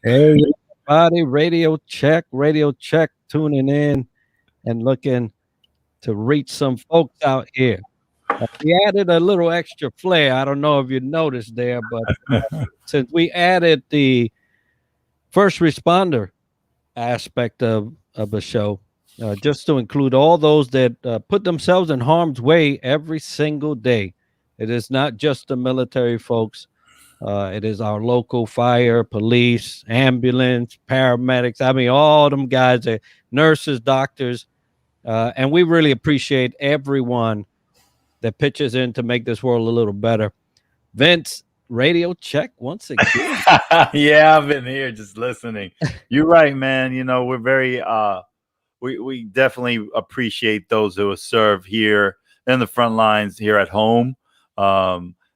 Hey, everybody, radio check, tuning in and looking to reach some folks out here. We added a little extra flair. I don't know if you noticed there, but since we added the first responder aspect of the show, just to include all those that put themselves in harm's way every single day. It is not just the military folks. It is our local fire, police, ambulance, paramedics. I mean, all them guys, nurses, doctors, and we really appreciate everyone that pitches in to make this world a little better. Vince, radio check once again. Yeah, I've been here just listening. You're right, man. We're very we definitely appreciate those who serve here in the front lines here at home.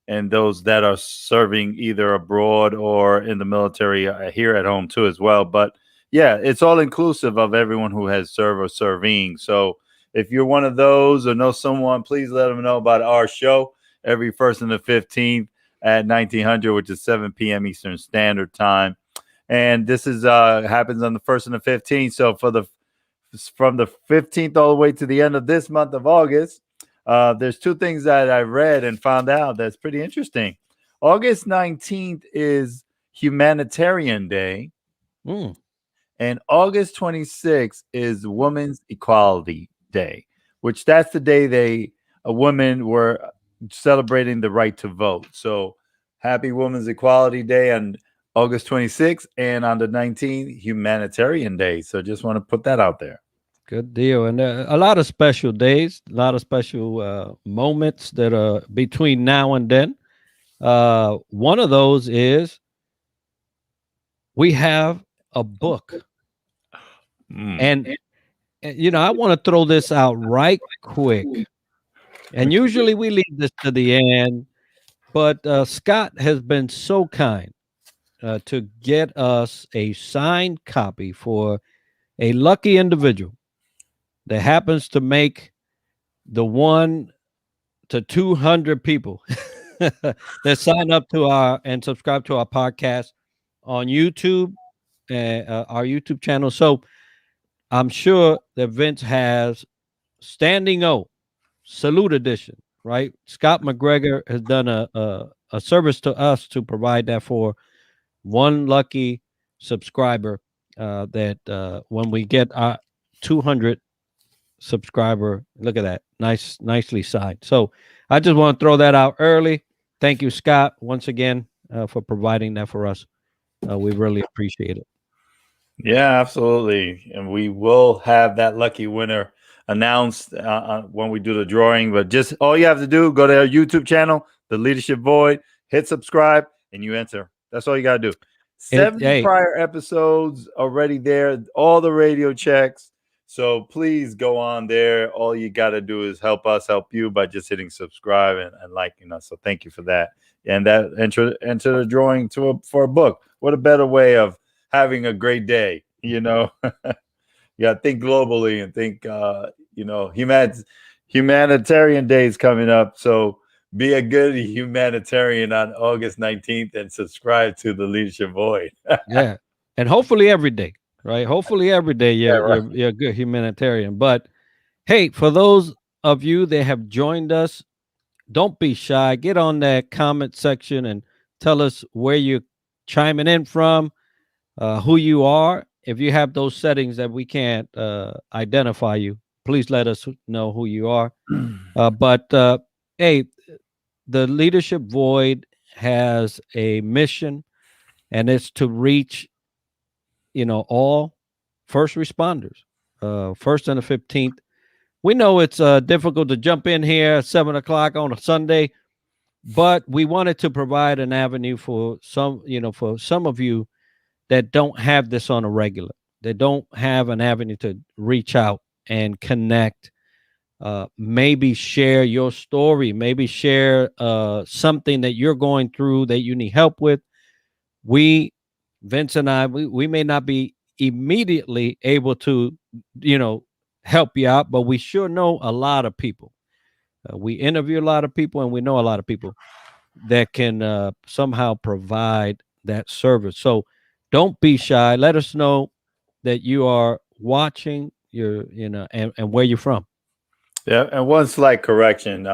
And those that are serving either abroad or in the military here at home too as well. But yeah, it's all inclusive of everyone who has served or serving. So if you're one of those or know someone, please let them know about our show every 1st and the 15th at 1900, which is 7 p.m. Eastern Standard Time. And this is happens on the 1st and the 15th. So from the 15th all the way to the end of this month of August, there's two things that I read and found out that's pretty interesting. August 19th is Humanitarian Day. And August 26th is Women's Equality Day, which that's the day women were celebrating the right to vote. So happy Women's Equality Day on August 26th, and on the 19th, Humanitarian Day. So just want to put that out there. Good deal. And a lot of special days, a lot of special moments that are between now and then. One of those is we have a book. And I want to throw this out right quick. And usually we leave this to the end, but Scott has been so kind to get us a signed copy for a lucky individual that happens to make the 1 to 200 people that sign up to and subscribe to our podcast on YouTube, our YouTube channel. So I'm sure that Vince has Standing O Salute Edition, right? Scott McGregor has done a service to us to provide that for one lucky subscriber that when we get our 200 subscriber, look at that, nicely signed. So I just want to throw that out early. Thank you, Scott, once again for providing that for us. We really appreciate it. Yeah, absolutely. And we will have that lucky winner announced when we do the drawing. But just all you have to do, go to our YouTube channel, The Leadership Void, hit subscribe, and you enter. That's all you got to do. 70 prior episodes already there, all the radio checks. So please go on there. All you got to do is help us help you by just hitting subscribe and liking us. So thank you for that. And that enter the drawing for a book. What a better way of having a great day, you got to think globally and think, humanitarian day is coming up. So be a good humanitarian on August 19th and subscribe to The Leadership Void. Yeah. And hopefully every day, right? Hopefully every day you're a good humanitarian. But hey, for those of you that have joined us, don't be shy. Get on that comment section and tell us where you're chiming in from, who you are. If you have those settings that we can't identify you, please let us know who you are. But hey, the Leadership Void has a mission, and it's to reach, all first responders, 1st and the 15th. We know it's difficult to jump in here at 7 o'clock on a Sunday, but we wanted to provide an avenue for some of you that don't have this on a regular. They don't have an avenue to reach out and connect. Maybe share your story. Maybe share something that you're going through that you need help with. Vince and I, we may not be immediately able to, help you out, but we sure know a lot of people. We interview a lot of people, and we know a lot of people that can somehow provide that service. So Don't be shy. Let us know that you are watching and where you're from. Yeah, and one slight correction.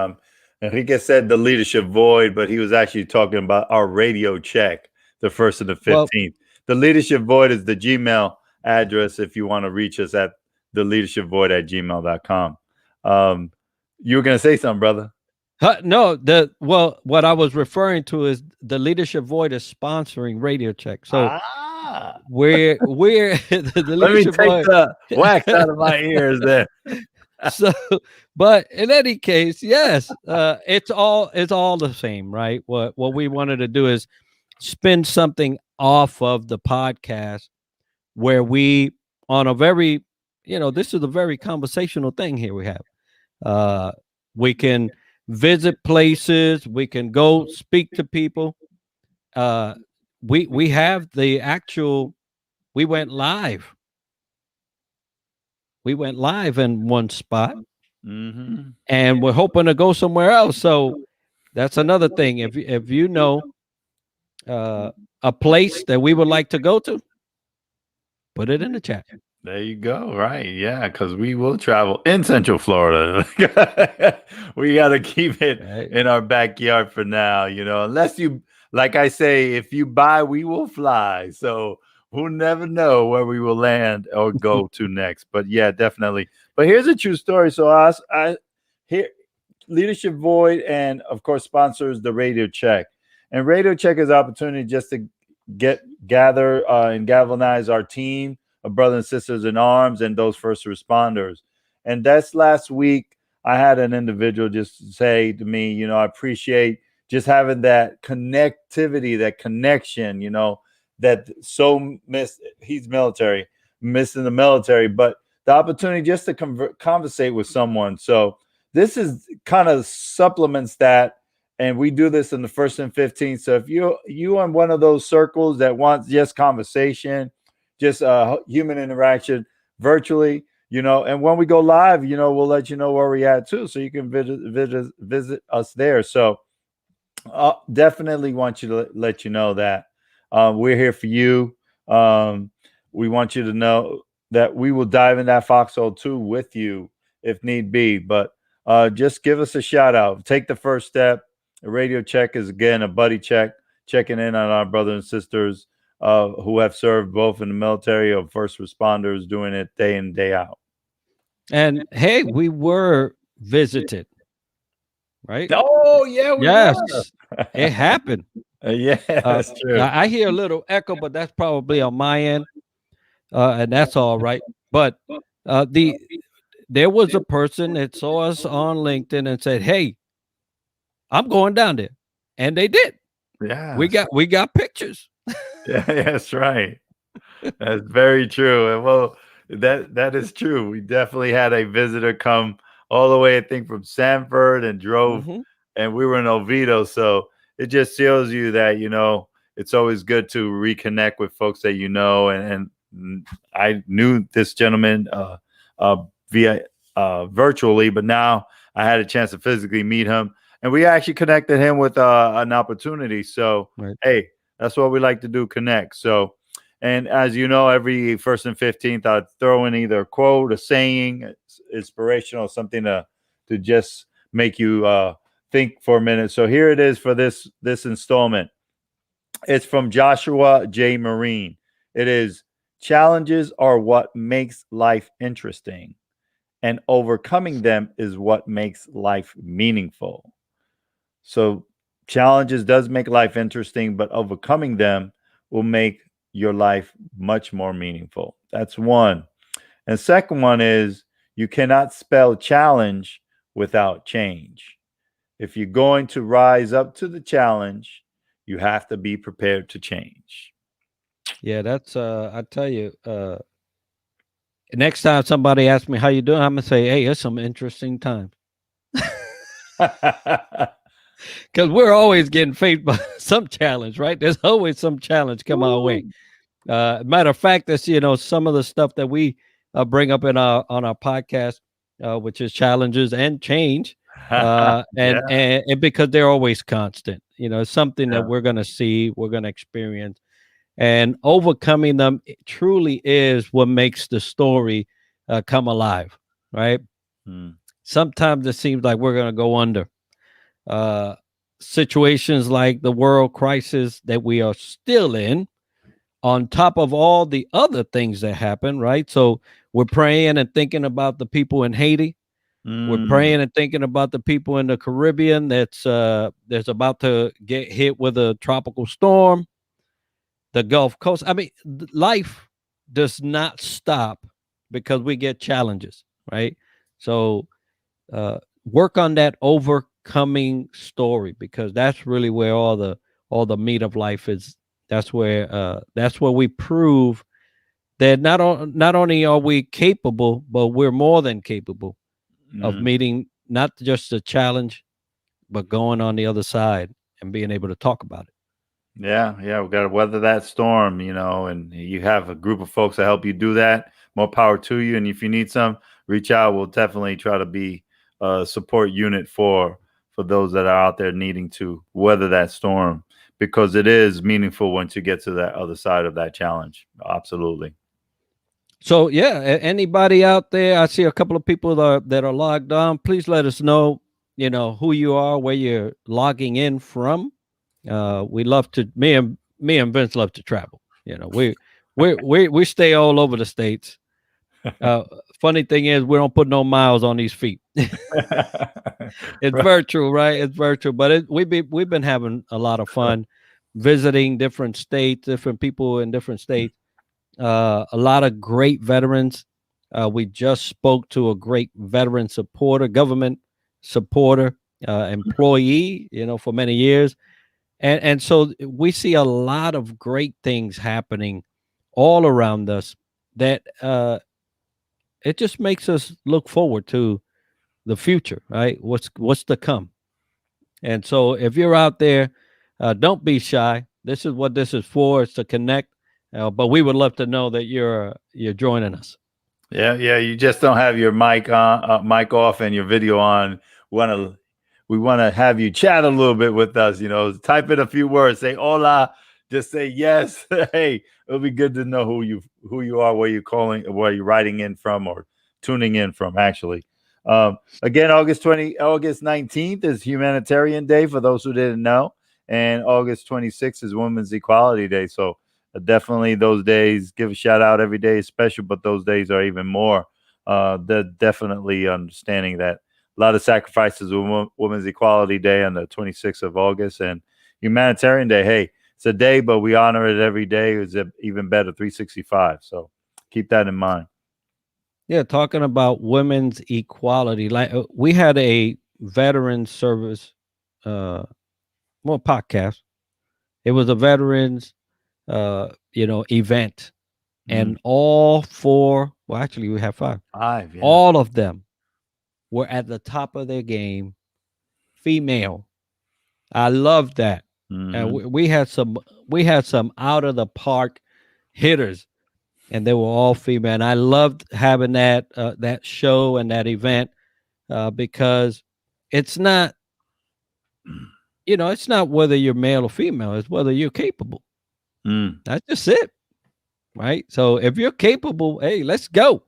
Enrique said the leadership void, but he was actually talking about our radio check, the 1st and the 15th. The leadership void is the Gmail address if you want to reach us at theleadershipvoid@gmail.com. You were going to say something, brother. No, what I was referring to is the Leadership Void is sponsoring Radio Check. So we're the Let me Leadership take Void. the wax out of my ears there. So, but in any case, yes, it's all the same, right? What we wanted to do is spin something off of the podcast where we on a very, this is a very conversational thing here we have. We can visit places, we can go speak to people. We have the actual, we went live in one spot, and we're hoping to go somewhere else. So that's another thing. If you know a place that we would like to go to, put it in the chat. There you go. Right. Yeah. Because we will travel in Central Florida. We got to keep it in our backyard for now, unless you, like I say, if you buy, we will fly. So we'll never know where we will land or go to next. But yeah, definitely. But here's a true story. So I here, Leadership Void, and of course, sponsors the Radio Check. And Radio Check is an opportunity just to gather and galvanize our team of brothers and sisters in arms and those first responders. And that's last week. I had an individual just say to me, I appreciate just having that connectivity, that connection, that so he's military, missing the military, but the opportunity just to conversate with someone. So this is kind of supplements that. And we do this in the 1st and 15th. So if you are in one of those circles that wants just conversation, just human interaction virtually, and when we go live, we'll let you know where we're at too. So you can visit us there. So definitely want you to let you know that we're here for you. We want you to know that we will dive in that foxhole too with you if need be. But just give us a shout out. Take the first step. A Radio Check is, again, a buddy check, checking in on our brothers and sisters who have served both in the military or first responders, doing it day in, day out. And hey, we were visited, right? Oh, yeah. Yes, it happened. Yeah, that's true. I hear a little echo, but that's probably on my end, and that's all right. But there was a person that saw us on LinkedIn and said, "Hey, I'm going down there," and they did. Yeah, we got pictures. Yeah, that's right. That's very true. And well, that is true. We definitely had a visitor come all the way, I think, from Sanford and drove, and we were in Oviedo. So it just shows you that, it's always good to reconnect with folks that and I knew this gentleman via virtually, but now I had a chance to physically meet him. And we actually connected him with an opportunity. So, Hey, that's what we like to do, connect. So, and as you know, every 1st and 15th, I'd throw in either a quote, a saying, inspirational, something to just make you think for a minute. So here it is for this installment. It's from Joshua J. Marine. It is, challenges are what makes life interesting, and overcoming them is what makes life meaningful. So challenges does make life interesting, but overcoming them will make your life much more meaningful. That's one. And second one is, you cannot spell challenge without change. If you're going to rise up to the challenge, you have to be prepared to change. Yeah, that's I tell you, next time somebody asks me how you doing, I'm gonna say, hey, it's some interesting times. Because we're always getting faced by some challenge, right? There's always some challenge come our way. Matter of fact, that's some of the stuff that we bring up on our podcast, which is challenges and change, and because they're always constant. It's something that we're gonna see, we're gonna experience, and overcoming them truly is what makes the story come alive, right? Mm. Sometimes it seems like we're going to go under. Uh, Situations like the world crisis that we are still in, on top of all the other things that happen, right? So we're praying and thinking about the people in Haiti. We're Mm. praying and thinking about the people in the Caribbean that's about to get hit with a tropical storm, the Gulf Coast. I mean, life does not stop because we get challenges, right? So work on that overcoming story, because that's really where all the meat of life is. That's where we prove that not only are we capable, but we're more than capable of Mm. meeting not just a challenge, but going on the other side and being able to talk about it. Yeah, yeah, we got to weather that storm, and you have a group of folks that help you do that. More power to you. And if you need some, reach out. We'll definitely try to be a support unit for those that are out there needing to weather that storm, because it is meaningful once you get to that other side of that challenge. Absolutely. So yeah, anybody out there, I see a couple of people that are logged on. Please let us know, who you are, where you're logging in from. We love to. Me and Vince love to travel. We stay all over the states. Uh, Funny thing is, we don't put no miles on these feet. It's Right. virtual, right? It's virtual, but we've been having a lot of fun visiting different states, different people in different states. A lot of great veterans. We just spoke to a great veteran supporter, government supporter, employee, for many years, and so we see a lot of great things happening all around us that it just makes us look forward to the future, right? What's to come. And so if you're out there, don't be shy. This is what this is for. It's to connect. But we would love to know that you're joining us. Yeah, yeah. You just don't have your mic on, mic off, and your video on. Want to We want to have you chat a little bit with us. Type in a few words. Say hola. Just say yes. Hey, it'll be good to know who you are, where you're calling, where you're writing in from, or tuning in from. Actually, again, August 19th is Humanitarian Day for those who didn't know, and August 26th is Women's Equality Day. So definitely those days, give a shout out. Every day is special, but those days are even more. They're definitely understanding that a lot of sacrifices with Women's Equality Day on the 26th of August, and Humanitarian Day. Hey, it's a day, but we honor it every day. It's even better, 365. So keep that in mind. Yeah, talking about women's equality. Like we had a veteran service, uh, podcast. It was a veterans, event, Mm. and all four. Well, actually, we have five. 5, yeah. All of them were at the top of their game, female. I love that. And Hmm. we had some out of the park hitters, and they were all female. And I loved having that show and that event, because it's not it's not whether you're male or female, it's whether you're capable. Mm. That's just it, right? So if you're capable, hey, let's go.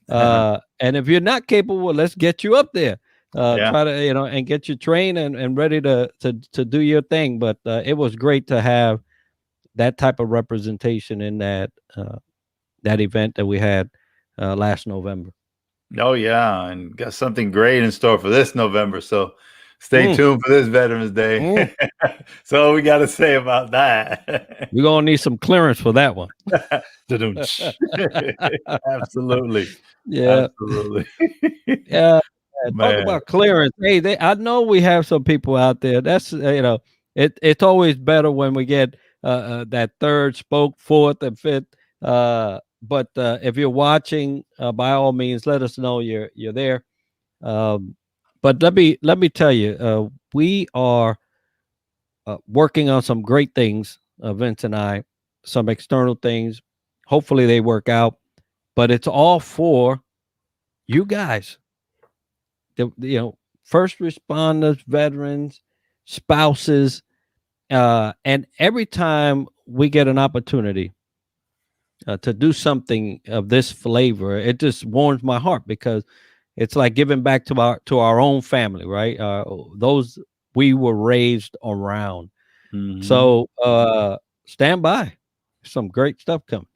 And if you're not capable, let's get you up there. Yeah. Try to and get you trained and ready to do your thing. But it was great to have that type of representation in that event that we had last November. Oh yeah, and got something great in store for this November. So stay Mm, tuned for this Veterans Day. mm. So all we got to say about that. We're gonna need some clearance for that one. Da-dum-tsh. Absolutely. Yeah, Absolutely. yeah. Talk Man. about clearance. Hey, I know we have some people out there. That's it's always better when we get that third spoke, fourth, and fifth. But if you're watching, by all means, let us know you're there. Um, but let me tell you, we are working on some great things, Vince and I, some external things. Hopefully they work out, but it's all for you guys. First responders, veterans, spouses, and every time we get an opportunity to do something of this flavor, it just warms my heart because it's like giving back to our own family, right? Those we were raised around. So stand by. Some great stuff coming.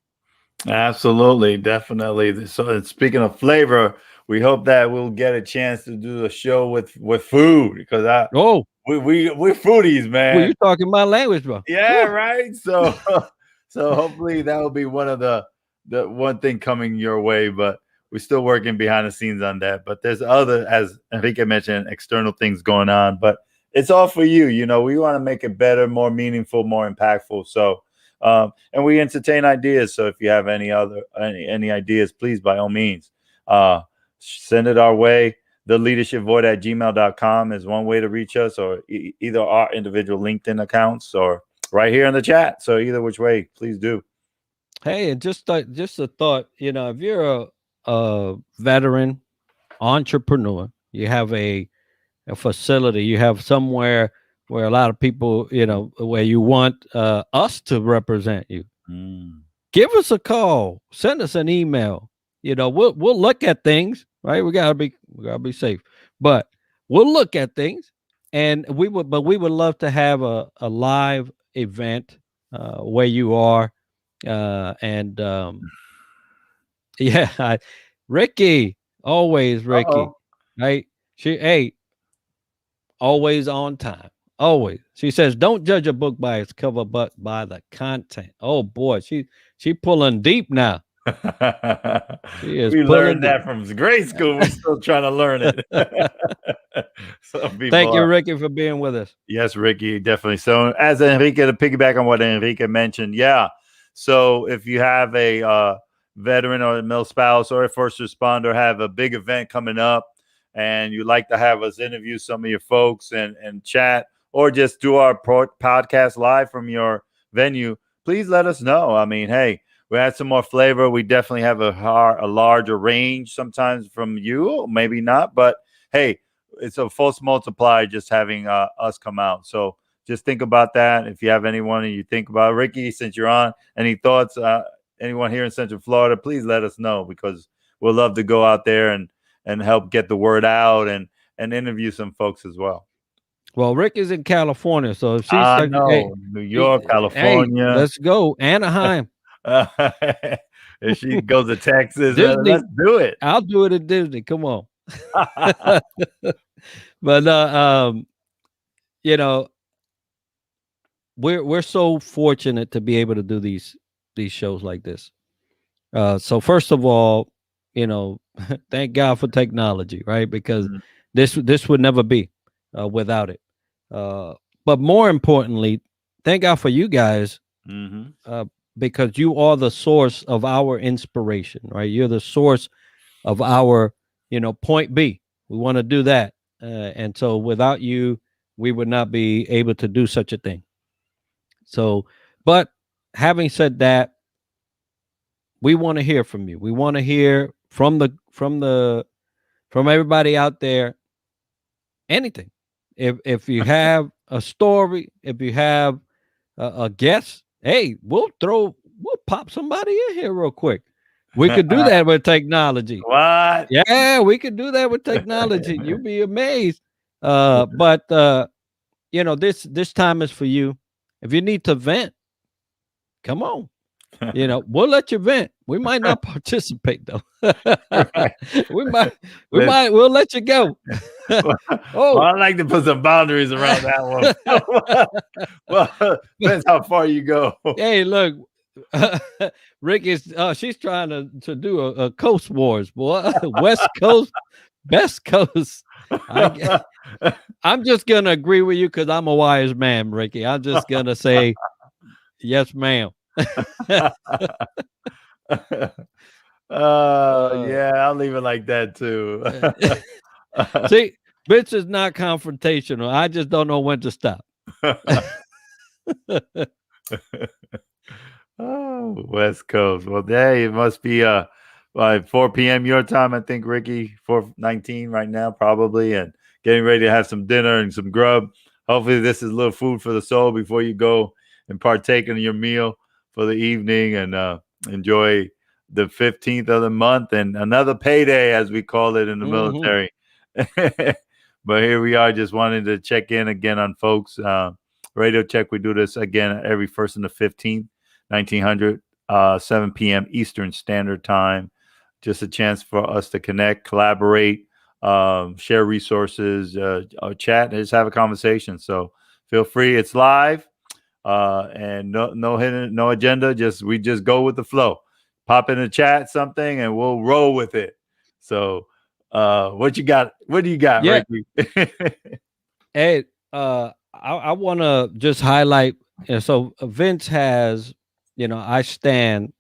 Absolutely, definitely. So, and speaking of flavor, we hope that we'll get a chance to do a show with food because Oh, we're foodies, well, you man. talking my language, bro. Yeah, Woo. right. So so hopefully that will be one of the one thing coming your way, but we're still working behind the scenes on that. But there's other, as Enrique mentioned, external things going on, but it's all for you. You know, we want to make it better, more meaningful, more impactful. So and we entertain ideas. So if you have any ideas, please by all means send it our way. The leadershipvoid@gmail.com is one way to reach us, or either our individual LinkedIn accounts or right here in the chat. So either which way, please do. Hey, and just a thought, you know, if you're a veteran entrepreneur, you have a facility, you have somewhere where a lot of people, you know, where you want us to represent you, give us a call, send us an email. You know, we'll look at things, right? We gotta be safe, but we'll look at things, and we would love to have a live event where you are, and yeah, Ricky, always Ricky, Uh-oh. right? Hey, always on time. Always. She says, "Don't judge a book by its cover, but by the content." Oh boy, she pulling deep now. She is We pulling learned deep. that from grade school. We're still trying to learn it. Some people Thank you, are. Ricky, for being with us. Yes, Ricky, definitely. So, as Enrique, to piggyback on what Enrique mentioned, yeah. So, if you have a veteran or a male spouse or a first responder have a big event coming up, and you'd like to have us interview some of your folks and chat, or just do our podcast live from your venue, please let us know. I mean, hey, we had some more flavor. We definitely have a larger range sometimes from you, maybe not, but hey, it's a false multiplier just having us come out. So just think about that. If you have anyone and you think about Ricky, since you're on, any thoughts, anyone here in Central Florida, please let us know because we'll love to go out there and help get the word out and interview some folks as well. Well, Rick is in California, so if she's I like, hey, know, New York, hey, California. let's go. Anaheim. If she goes to Texas, Disney. let's do it. I'll do it at Disney. Come on. But you know, we're so fortunate to be able to do these shows like this. So first of all, you know, thank God for technology, right? Because this would never be without it. But more importantly, thank God for you guys, because you are the source of our inspiration, right? You're the source of our, you know, point B. We want to do that, and so without you, we would not be able to do such a thing. So, but having said that, we want to hear from you. We want to hear from everybody out there. Anything. If you have a story, if you have a guest, hey, we'll pop somebody in here real quick. We could do that with technology. What? Yeah, we could do that with technology. You'll be amazed. But you know, this time is for you. If you need to vent, come on. You know, we'll let you vent. We might not participate though. We'll let you go. Well, I like to put some boundaries around that one. Well, depends how far you go. Hey, look, Rick is she's trying to do a Coast Wars, boy. West Coast, best coast. I'm just gonna agree with you because I'm a wise man, Ricky. I'm just gonna say yes, ma'am. Yeah, I'll leave it like that too. See, bitch is not confrontational. I just don't know when to stop. Oh, West Coast. Well, hey, it must be like 4 p.m. your time, I think, Ricky. 4:19 right now, probably, and getting ready to have some dinner and some grub. Hopefully, this is a little food for the soul before you go and partake in your meal for the evening and enjoy the 15th of the month and another payday, as we call it in the military. But here we are, just wanting to check in again on folks. Radio Check, we do this again every 1st and the 15th, 1900, 7 p.m. Eastern Standard Time. Just a chance for us to connect, collaborate, share resources, chat, and just have a conversation. So feel free. It's live, and no hidden, no agenda. We just go with the flow. Pop in the chat something, and we'll roll with it. So, what you got? What do you got, Ricky? Hey, I want to just highlight. So Vince has, I stand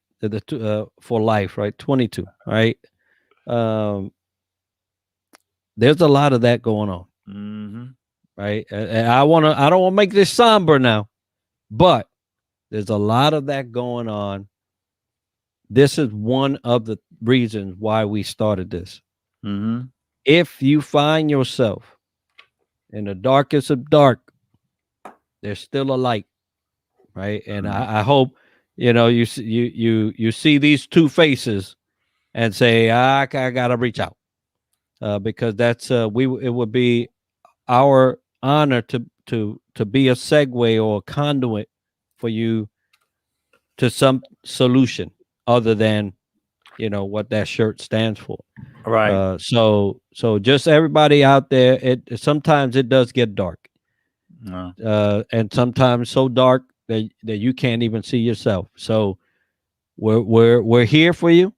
for life, right? 22, right? There's a lot of that going on, right? And I don't want to make this somber now, but there's a lot of that going on. This is one of the reasons why we started this. If you find yourself in the darkest of dark, there's still a light, right? And I hope you see these two faces and say, I gotta reach out, because that's it would be our honor to be a segue or a conduit for you to some solution other than what that shirt stands for. Right. So just everybody out there, sometimes it does get dark. And sometimes so dark that you can't even see yourself. So we're here for you.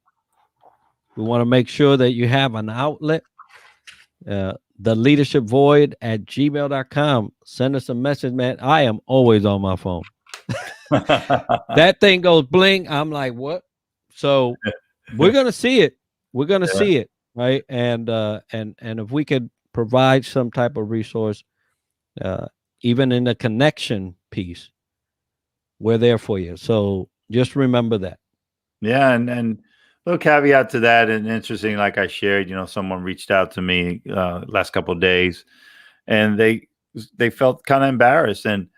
We want to make sure that you have an outlet. The leadership void at gmail.com. Send us a message, man. I am always on my phone. That thing goes bling. I'm like, what? So we're gonna see it. We're gonna see it, right? And if we could provide some type of resource, even in the connection piece, we're there for you. So just remember that. Yeah, and a little caveat to that, and interesting, like I shared, someone reached out to me last couple of days, and they felt kind of embarrassed, and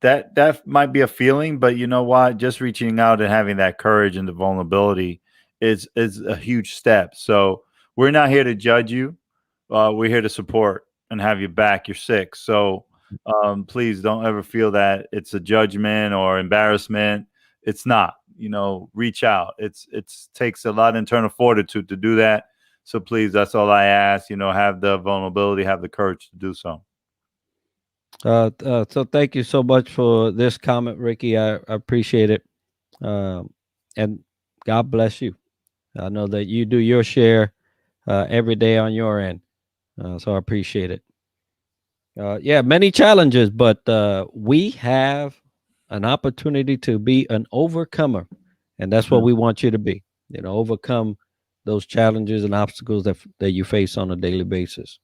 that might be a feeling, but you know what? Just reaching out and having that courage and the vulnerability is a huge step. So we're not here to judge you. We're here to support and have you back. You're sick. So please don't ever feel that it's a judgment or embarrassment. It's not. Reach out. It takes a lot of internal fortitude to do that. So please, that's all I ask. Have the vulnerability, have the courage to do so. So thank you so much for this comment, Ricky. I appreciate it. And God bless you. I know that you do your share every day on your end. So I appreciate it. Yeah, many challenges, but we have an opportunity to be an overcomer. And that's what we want you to be, overcome those challenges and obstacles that you face on a daily basis.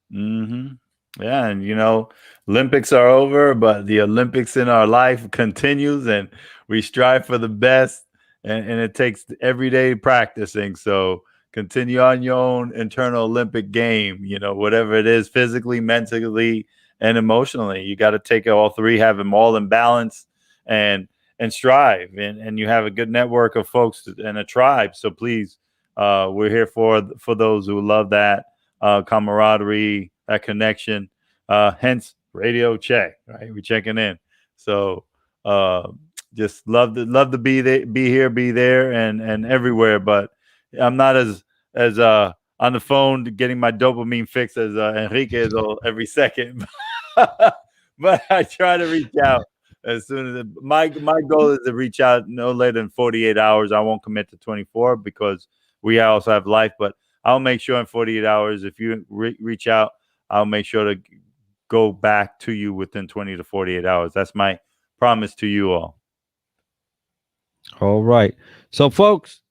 Yeah, and Olympics are over, but the Olympics in our life continues, and we strive for the best, and it takes everyday practicing. So continue on your own internal Olympic game, whatever it is, physically, mentally, and emotionally. You got to take all three, have them all in balance, and strive. And you have a good network of folks and a tribe. So please, we're here for those who love that camaraderie, that connection. Hence Radio Check, right? We're checking in. So just love to be here, be there, and everywhere. But I'm not as on the phone getting my dopamine fix as Enrique is every second. But I try to reach out as soon as my goal is to reach out no later than 48 hours. I won't commit to 24 because we also have life, but I'll make sure in 48 hours, if you reach out, I'll make sure to go back to you within 20 to 48 hours. That's my promise to you all. All right. So, folks,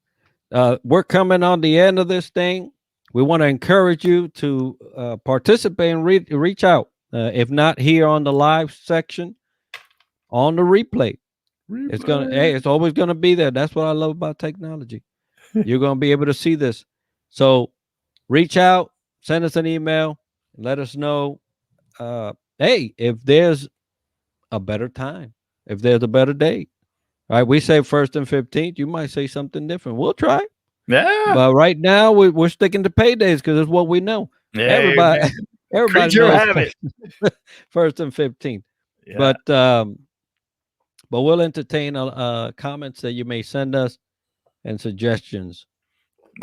we're coming on the end of this thing. We want to encourage you to participate and reach out. If not here on the live section, on the replay. It's always gonna be there. That's what I love about technology. You're gonna be able to see this. So reach out, send us an email, let us know. Hey, if there's a better time, if there's a better date. All right, we say 1st and 15th. You might say something different. We'll try. Yeah. But right now we're sticking to paydays because it's what we know. Hey, Everybody man. everybody Creature knows habit. 1st and 15th. Yeah. But we'll entertain comments that you may send us and suggestions.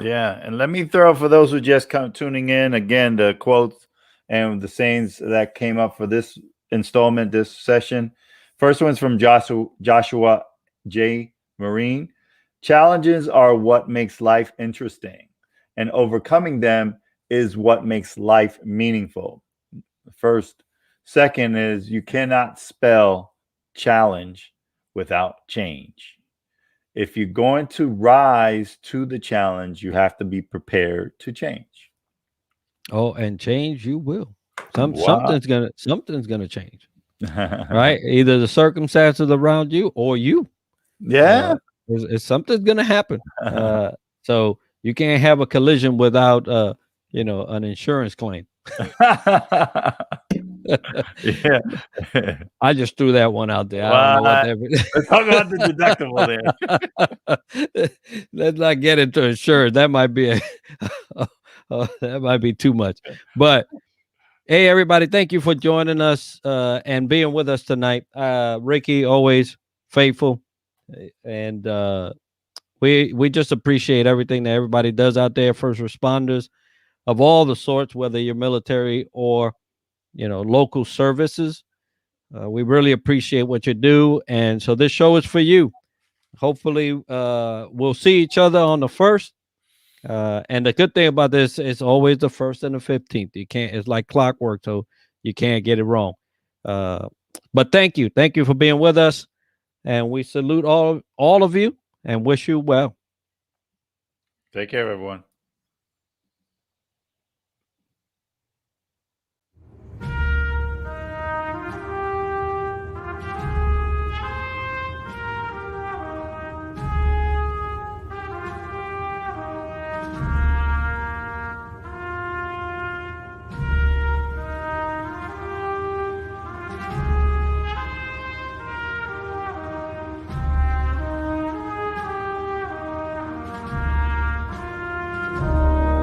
Yeah, and let me throw for those who just come tuning in again the quotes and the sayings that came up for this installment, this session. First one's from Joshua J. Marine. Challenges are what makes life interesting, and overcoming them is what makes life meaningful. First, second is you cannot spell challenge without change. If you're going to rise to the challenge, you have to be prepared to change. Oh, and change you will. Wow. Something's gonna change. Right? Either the circumstances around you or you. Yeah. It's something's gonna happen. So you can't have a collision without an insurance claim. Yeah. I just threw that one out there. I don't know what that Let's talk about the deductible there. Let's not get into insurance. That might be that might be too much. But hey, everybody, thank you for joining us and being with us tonight. Ricky, always faithful, and we just appreciate everything that everybody does out there. First responders of all the sorts, whether you're military or local services. We really appreciate what you do, and so this show is for you. Hopefully, we'll see each other on the 1st. And the good thing about this is always the 1st and the 15th. You can't. It's like clockwork, so you can't get it wrong. But thank you for being with us, and we salute all of you and wish you well. Take care, everyone.